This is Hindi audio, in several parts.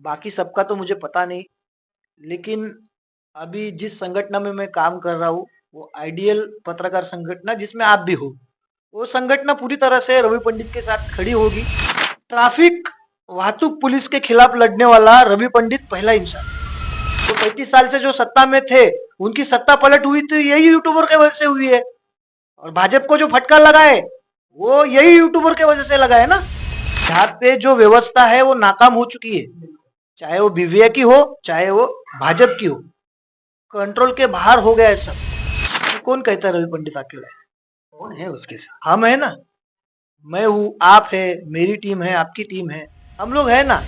बाकी सबका तो मुझे पता नहीं, लेकिन अभी जिस संगठन में मैं काम कर रहा हूँ, वो आइडियल पत्रकार संगठन जिसमें आप भी हो, वो संगठन पूरी तरह से रवि पंडित के साथ खड़ी होगी। ट्रैफिक वाहतूक पुलिस के खिलाफ लड़ने वाला रवि पंडित पहला इंसान है। जो 35 साल से जो सत्ता में थे, उनकी सत्ता पलट हुई तो यही यूट्यूबर के वजह से हुई है। और भाजपा को जो फटकार लगा है, वो यही यूट्यूबर के वजह से लगा है ना। यहाँ पे जो व्यवस्था है वो नाकाम हो चुकी है, चाहे वो बीवीए की हो, चाहे वो भाजपा की हो, कंट्रोल के बाहर हो गया है सब। तो कौन कहता है रवि पंडित अकेला है? कौन है उसके साथ? हम है ना, मैं हूँ, आप है, मेरी टीम है, आपकी टीम है, हम लोग है ना।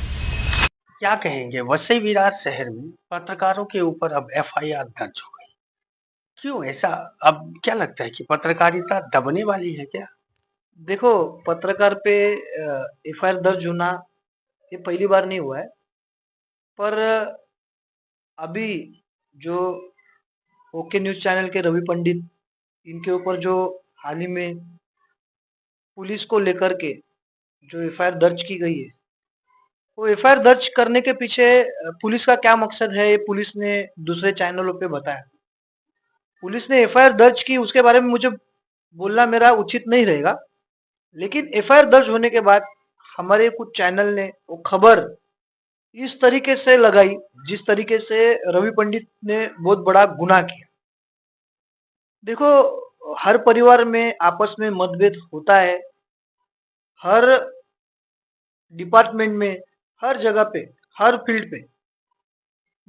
क्या कहेंगे, वसई विरार शहर में पत्रकारों के ऊपर अब एफआईआर दर्ज हो गई, क्यों ऐसा? अब क्या लगता है कि पत्रकारिता दबने वाली है क्या? देखो, पत्रकार पे एफआईआर दर्ज होना ये पहली बार नहीं हुआ है, पर अभी जो ओके न्यूज चैनल के रवि पंडित, इनके ऊपर जो हाल ही में पुलिस को लेकर के जो एफआईआर दर्ज की गई है, वो एफआईआर दर्ज करने के पीछे पुलिस का क्या मकसद है, ये पुलिस ने दूसरे चैनलों पे बताया। पुलिस ने एफआईआर दर्ज की, उसके बारे में मुझे बोलना मेरा उचित नहीं रहेगा, लेकिन एफआईआर दर्ज होने के बाद हमारे कुछ चैनल ने वो खबर इस तरीके से लगाई जिस तरीके से रवि पंडित ने बहुत बड़ा गुनाह किया। देखो, हर परिवार में आपस में मतभेद होता है, हर डिपार्टमेंट में, हर जगह पे, हर फील्ड पे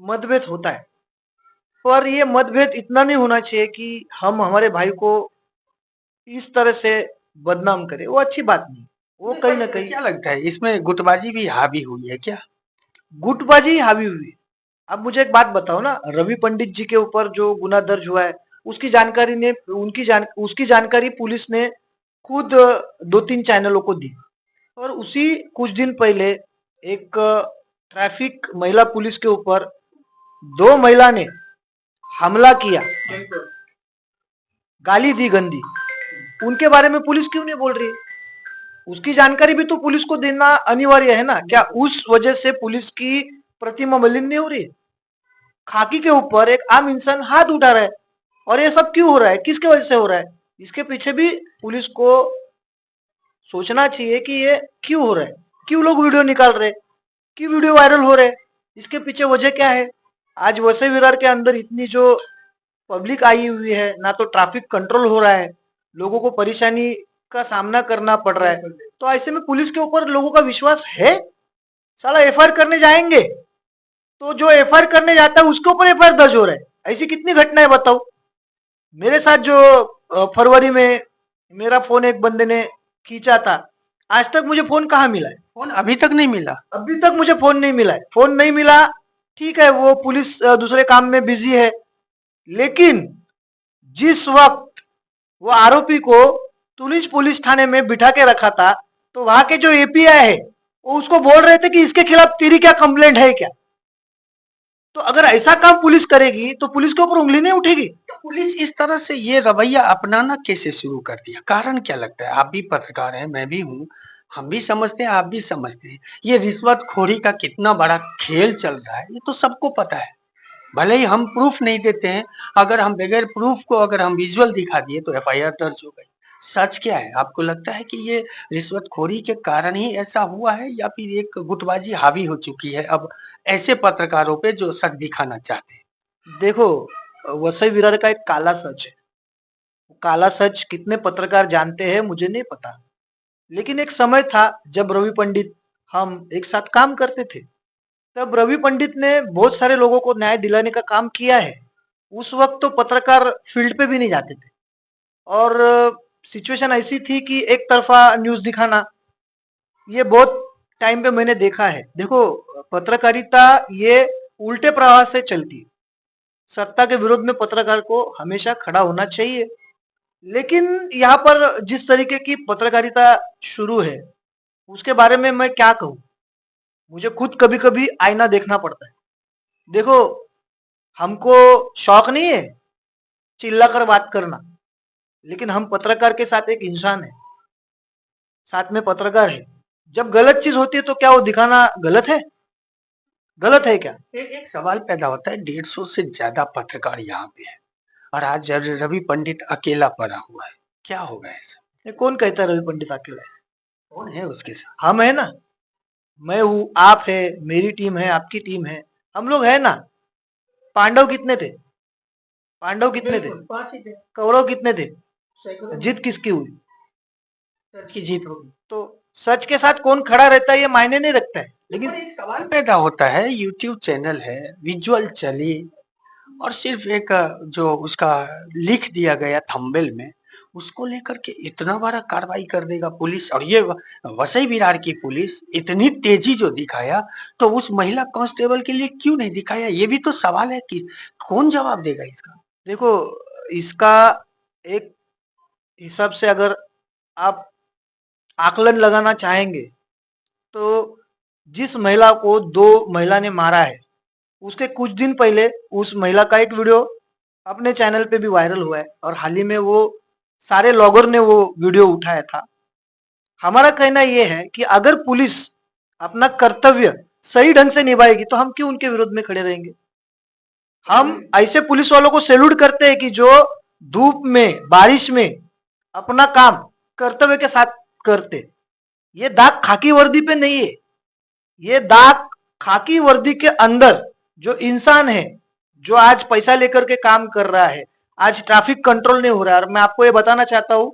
मतभेद होता है। पर ये मतभेद इतना नहीं होना चाहिए कि हम हमारे भाई को इस तरह से बदनाम करें, वो अच्छी बात नहीं। वो कहीं ना कहीं क्या लगता है इसमें गुटबाजी भी हावी हुई है क्या? गुटबाजी हावी हुई है। अब मुझे एक बात बताओ ना, रवि पंडित जी के ऊपर जो गुना दर्ज हुआ है, उसकी जानकारी ने उसकी जानकारी पुलिस ने खुद 2-3 चैनलों को दी। और उसी कुछ दिन पहले एक ट्रैफिक महिला पुलिस के ऊपर 2 महिला ने हमला किया, गाली दी गंदी, उनके बारे में पुलिस क्यों नहीं बोल रही? उसकी जानकारी भी तो पुलिस को देना अनिवार्य है ना। क्या उस वजह से पुलिस की प्रतिमा मलिन नहीं हो रही? खाकी के ऊपर एक आम इंसान हाथ उठा रहा है, और ये सब क्यों हो रहा है, किसके वजह से हो रहा है? इसके पीछे भी पुलिस को सोचना चाहिए कि ये क्यों हो रहा है, क्यों लोग वीडियो निकाल रहे, क्यों वीडियो वायरल हो रहे, इसके पीछे वजह क्या है? आज वसई विरार के अंदर इतनी जो पब्लिक आई हुई है ना, तो ट्रैफिक कंट्रोल हो रहा है, लोगों को परेशानी का सामना करना पड़ रहा है, तो ऐसे में पुलिस के ऊपर लोगों का विश्वास है? साला एफआईआर करने जाएंगे तो जो एफआईआर करने जाता है उसके ऊपर एफआईआर दर्ज हो रहा है। ऐसी कितनी घटनाएं बताओ। मेरे साथ जो फरवरी में मेरा फोन एक बंदे ने खींचा था, आज तक मुझे फोन कहाँ मिला है? फोन अभी तक नहीं मिला? अभी तक मुझे फोन नहीं मिला है। फोन नहीं मिला, ठीक है, वो पुलिस दूसरे काम में बिजी है, लेकिन जिस वक्त वो आरोपी को तुलिंज पुलिस थाने में बिठा के रखा था, तो वहां के जो एपीआई है वो उसको बोल रहे थे कि इसके खिलाफ तेरी क्या कंप्लेंट है क्या? तो अगर ऐसा काम पुलिस करेगी तो पुलिस के ऊपर उंगली नहीं उठेगी? तो पुलिस इस तरह से ये रवैया अपनाना कैसे शुरू कर दिया? कारण क्या लगता है? आप भी पत्रकार हैं, मैं भी हूँ, हम भी समझते हैं, आप भी समझते हैं, ये रिश्वतखोरी का कितना बड़ा खेल चल रहा है, ये तो सबको पता है। भले ही हम प्रूफ नहीं देते हैं, अगर हम बगैर प्रूफ को अगर हम विजुअल दिखा दिए तो एफआईआर दर्ज हो गई। सच क्या है? आपको लगता है कि ये रिश्वतखोरी के कारण ही ऐसा हुआ है, या फिर एक गुटबाजी हावी हो चुकी है अब ऐसे पत्रकारों पे जो सच दिखाना चाहते हैं? देखो, वसई विरार का एक काला सच है। काला सच कितने पत्रकार जानते हैं मुझे नहीं पता, लेकिन एक समय था जब रवि पंडित हम एक साथ काम करते थे, तब रवि पंडित ने बहुत सारे लोगों को न्याय दिलाने का काम किया है। उस वक्त तो पत्रकार फील्ड पे भी नहीं जाते थे, और सिचुएशन ऐसी थी कि एक तरफा न्यूज दिखाना, ये बहुत टाइम पे मैंने देखा है। देखो, पत्रकारिता ये उल्टे प्रवाह से चलती है। सत्ता के विरोध में पत्रकार को हमेशा खड़ा होना चाहिए, लेकिन यहाँ पर जिस तरीके की पत्रकारिता शुरू है, उसके बारे में मैं क्या कहूँ। मुझे खुद कभी कभी आईना देखना पड़ता है। देखो, हमको शौक नहीं है चिल्लाकर बात करना, लेकिन हम पत्रकार के साथ एक इंसान है, साथ में पत्रकार है। जब गलत चीज होती है तो क्या वो दिखाना गलत है? गलत है क्या? एक सवाल पैदा होता है, 150 से ज्यादा पत्रकार यहाँ पे है और आज रवि पंडित अकेला पड़ा हुआ है, क्या होगा ऐसा? ये कौन कहता है रवि पंडित अकेला है? कौन है उसके साथ? हम है ना, मैं हूँ, आप है, मेरी टीम है, आपकी टीम है, हम लोग है ना। पांडव कितने थे? पांडव कितने थे? बिल्कुल, 5 ही थे, कौरव कितने थे? सैकड़ों में। जीत किसकी हुई? सच की जीत होगी। तो सच के साथ कौन खड़ा रहता है ये मायने नहीं रखता है, पर लेकिन एक सवाल पैदा होता है, यूट्यूब चैनल है, विजुअल चली और सिर्फ एक जो उसका लिख दिया गया थंबनेल में, उसको लेकर के इतना बड़ा कार्रवाई कर देगा पुलिस। और ये वसई विरार की पुलिस इतनी तेजी जो दिखाया, तो उस महिला कांस्टेबल के लिए क्यों नहीं दिखाया? ये भी तो सवाल है कि कौन जवाब देगा इसका? देखो, इसका एक हिसाब से अगर आप आकलन लगाना चाहेंगे तो जिस महिला को दो महिला ने मारा है, उसके कुछ दिन पहले उस महिला का एक वीडियो अपने चैनल पे भी वायरल हुआ है और हाल ही में वो सारे लॉगर ने वो वीडियो उठाया था। हमारा कहना यह है कि अगर पुलिस अपना कर्तव्य सही ढंग से निभाएगी तो हम क्यों उनके विरोध में खड़े रहेंगे। हम ऐसे पुलिस वालों को सैल्यूट करते हैं कि जो धूप में बारिश में अपना काम कर्तव्य के साथ करते। ये दाग खाकी वर्दी पे नहीं है, ये दाग खाकी वर्दी के अंदर जो इंसान है, जो आज पैसा लेकर के काम कर रहा है, आज ट्रैफिक कंट्रोल नहीं हो रहा है। और मैं आपको ये बताना चाहता हूं,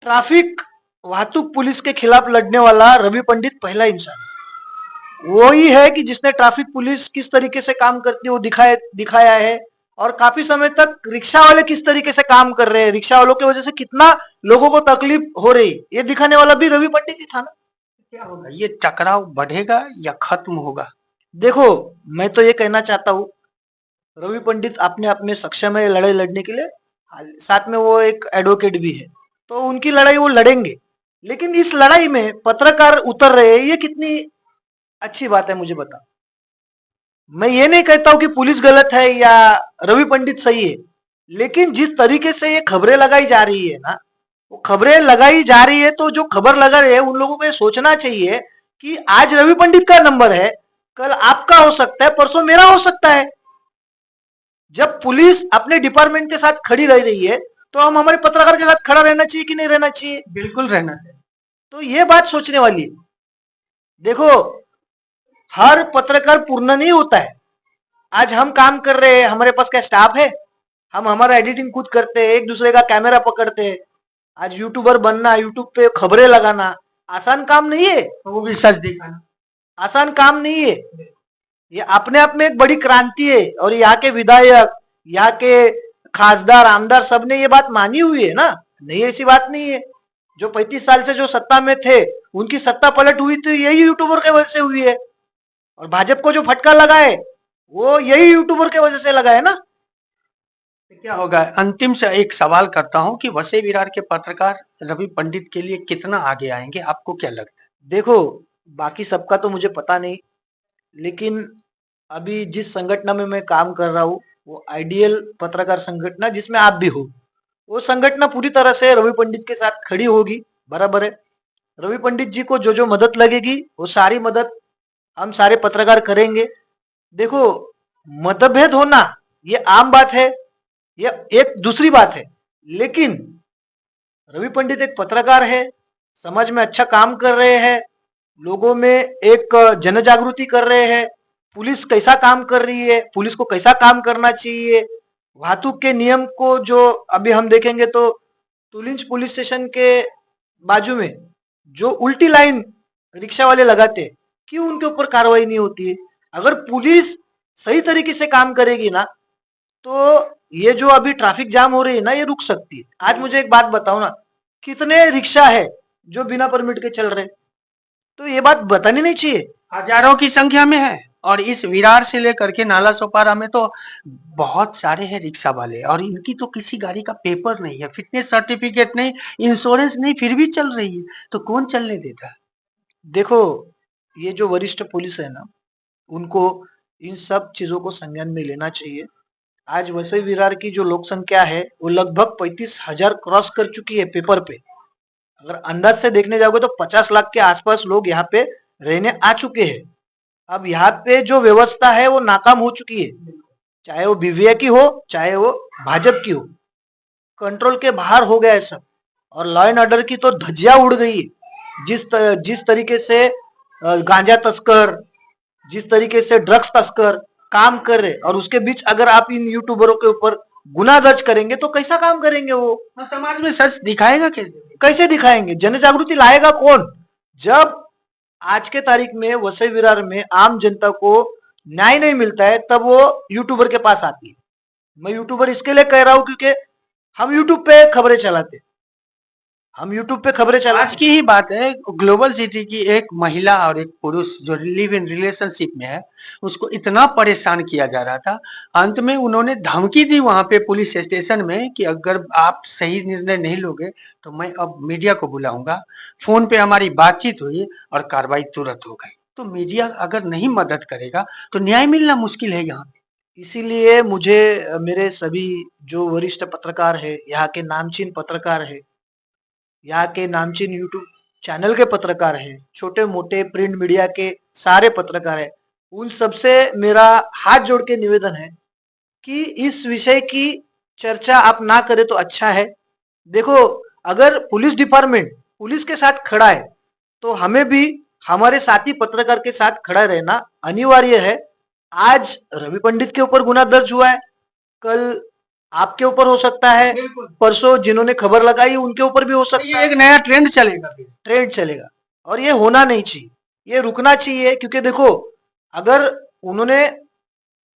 ट्रैफिक वाहतूक पुलिस के खिलाफ लड़ने वाला रवि पंडित पहला इंसान है। वो ही है कि जिसने ट्रैफिक पुलिस किस तरीके से काम करती है वो दिखाया है। और काफी समय तक रिक्शा वाले किस तरीके से काम कर रहे हैं, रिक्शा वालों की वजह से कितना लोगों को तकलीफ हो रही, ये दिखाने वाला भी रवि पंडित ही था ना। क्या होगा, ये टकराव बढ़ेगा या खत्म होगा? देखो, मैं तो ये कहना चाहता हूँ, रवि पंडित अपने आप में सक्षम है लड़ाई लड़ने के लिए, साथ में वो एक एडवोकेट भी है, तो उनकी लड़ाई वो लड़ेंगे। लेकिन इस लड़ाई में पत्रकार उतर रहे हैं, ये कितनी अच्छी बात है मुझे बता। मैं ये नहीं कहता हूं कि पुलिस गलत है या रवि पंडित सही है, लेकिन जिस तरीके से ये खबरें लगाई जा रही है ना, वो खबरें लगाई जा रही है, तो जो खबर लगा रहे हैं उन लोगों को ये सोचना चाहिए कि आज रवि पंडित का नंबर है, कल आपका हो सकता है, परसों मेरा हो सकता है। जब पुलिस अपने डिपार्टमेंट के साथ खड़ी रह रही है तो हम हमारे पत्रकार के साथ खड़ा रहना चाहिए कि नहीं रहना चाहिए? बिल्कुल रहना चाहिए। तो ये बात सोचने वाली है। देखो, हर पत्रकार पूर्ण नहीं होता है। आज हम काम कर रहे हैं, हमारे पास क्या स्टाफ है? हम हमारा एडिटिंग खुद करते हैं, एक दूसरे का कैमरा पकड़ते हैं। आज यूट्यूबर बनना, यूट्यूब पे खबरें लगाना आसान काम नहीं है, वो भी सच दिखाना आसान काम नहीं है। ये अपने आप में एक बड़ी क्रांति है और यहाँ के विधायक, यहाँ के खासदार, आमदार सब ने ये बात मानी हुई है ना, नहीं ऐसी बात नहीं है। जो 35 साल से जो सत्ता में थे, उनकी सत्ता पलट हुई तो यही यूट्यूबर के वजह से हुई है। और भाजपा को जो फटका लगा है वो यही यूट्यूबर के वजह से लगा है ना। क्या होगा? अंतिम से एक सवाल करता हूं कि वसई विरार के पत्रकार रवि पंडित के लिए कितना आगे आएंगे, आपको क्या लगता है? देखो, बाकी सबका तो मुझे पता नहीं, लेकिन अभी जिस संगठन में मैं काम कर रहा हूँ वो आइडियल पत्रकार संगठन जिसमें आप भी हो, वो संगठन पूरी तरह से रवि पंडित के साथ खड़ी होगी। बराबर है, रवि पंडित जी को जो जो मदद लगेगी वो सारी मदद हम सारे पत्रकार करेंगे। देखो, मतभेद होना ये आम बात है, ये एक दूसरी बात है, लेकिन रवि पंडित एक पत्रकार है, समाज में अच्छा काम कर रहे हैं, लोगों में एक जन जागृति कर रहे हैं, पुलिस कैसा काम कर रही है, पुलिस को कैसा काम करना चाहिए, वाहतूक के नियम को जो अभी हम देखेंगे तो तुलिंज पुलिस स्टेशन के बाजू में जो उल्टी लाइन रिक्शा वाले लगाते, क्यों उनके ऊपर कार्रवाई नहीं होती है? अगर पुलिस सही तरीके से काम करेगी ना तो ये जो अभी ट्रैफिक जाम हो रही है ना, ये रुक सकती है। आज मुझे एक बात बताओ ना, कितने रिक्शा है जो बिना परमिट के चल रहे? तो ये बात बतानी नहीं चाहिए। हजारों की संख्या में है और इस विरार से लेकर के नाला सोपारा में तो बहुत सारे हैं रिक्शा वाले और इनकी तो किसी गाड़ी का पेपर नहीं है, फिटनेस सर्टिफिकेट नहीं, इंश्योरेंस नहीं, फिर भी चल रही है, तो कौन चलने देता है? देखो, ये जो वरिष्ठ पुलिस है ना, उनको इन सब चीजों को संज्ञान में लेना चाहिए। आज वसई विरार की जो लोक संख्या है वो लगभग 35,000 क्रॉस कर चुकी है पेपर पे। अगर अंदाज से देखने जाओगे तो 50 लाख के आसपास लोग यहाँ पे रहने आ चुके हैं। अब यहाँ पे जो व्यवस्था है वो नाकाम हो चुकी है, चाहे वो बीवीए की हो चाहे वो भाजपा की हो, कंट्रोल के बाहर हो गया है सब। और लॉ एंड ऑर्डर की तो धज्जियां उड़ गई है। जिस तरीके से गांजा तस्कर, जिस तरीके से ड्रग्स तस्कर काम कर रहे, और उसके बीच अगर आप इन यूट्यूबरों के ऊपर गुना दर्ज करेंगे तो कैसा काम करेंगे वो? समाज में सच दिखाएगा कैसे दिखाएंगे? जन जागृति लाएगा कौन? जब आज के तारीख में वसई विरार में आम जनता को न्याय नहीं मिलता है, तब वो यूट्यूबर के पास आती है। मैं यूट्यूबर इसके लिए कह रहा हूं क्योंकि हम यूट्यूब पे खबरें चलाते, आज की ही बात है, ग्लोबल सिटी की एक महिला और एक पुरुष जो लिव इन रिलेशनशिप में है, उसको इतना परेशान किया जा रहा था, अंत में उन्होंने धमकी दी वहां पे पुलिस स्टेशन में कि अगर आप सही निर्णय नहीं लोगे तो मैं अब मीडिया को बुलाऊंगा। फोन पे हमारी बातचीत हुई और कार्रवाई तुरंत हो गई। तो मीडिया अगर नहीं मदद करेगा तो न्याय मिलना मुश्किल है यहाँ। इसीलिए मुझे मेरे सभी जो वरिष्ठ पत्रकार है, यहाँ के नामचीन पत्रकार है, यहाँ के नामचीन यूट्यूब चैनल के पत्रकार हैं, छोटे मोटे प्रिंट मीडिया के सारे पत्रकार हैं, उन सबसे मेरा हाथ जोड़ के निवेदन है कि इस विषय की चर्चा आप ना करें तो अच्छा है। देखो, अगर पुलिस डिपार्टमेंट पुलिस के साथ खड़ा है तो हमें भी हमारे साथी पत्रकार के साथ खड़ा रहना अनिवार्य है। आज रवि पंडित के ऊपर गुना दर्ज हुआ है, कल आपके ऊपर हो सकता है, परसों जिन्होंने खबर लगाई उनके ऊपर भी हो सकता है। एक नया ट्रेंड चलेगा और ये होना नहीं चाहिए, ये रुकना चाहिए। क्योंकि देखो, अगर उन्होंने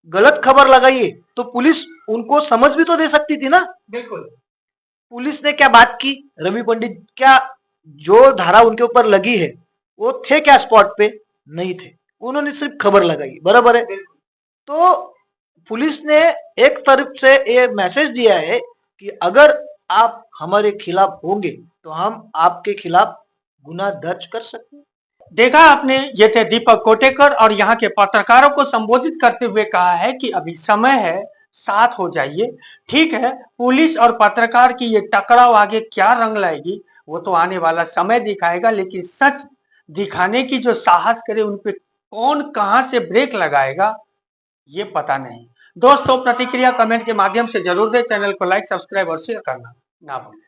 गलत खबर लगाई है तो पुलिस उनको समझ भी तो दे सकती थी ना। बिल्कुल। पुलिस ने क्या बात की, रवि पंडित क्या जो धारा उनके ऊपर लगी है वो थे क्या स्पॉट पे? नहीं थे, उन्होंने सिर्फ खबर लगाई, बराबर है। तो पुलिस ने एक तरफ से ये मैसेज दिया है कि अगर आप हमारे खिलाफ होंगे तो हम आपके खिलाफ गुना दर्ज कर सकते हैं। देखा आपने, ये थे दीपक कोटेकर और यहाँ के पत्रकारों को संबोधित करते हुए कहा है कि अभी समय है, साथ हो जाइए। ठीक है, पुलिस और पत्रकार की ये टकराव आगे क्या रंग लाएगी वो तो आने वाला समय दिखाएगा, लेकिन सच दिखाने की जो साहस करे उन पे कौन कहां से ब्रेक लगाएगा ये पता नहीं। दोस्तों, प्रतिक्रिया कमेंट के माध्यम से जरूर दें। चैनल को लाइक, सब्सक्राइब और शेयर करना ना भूलें।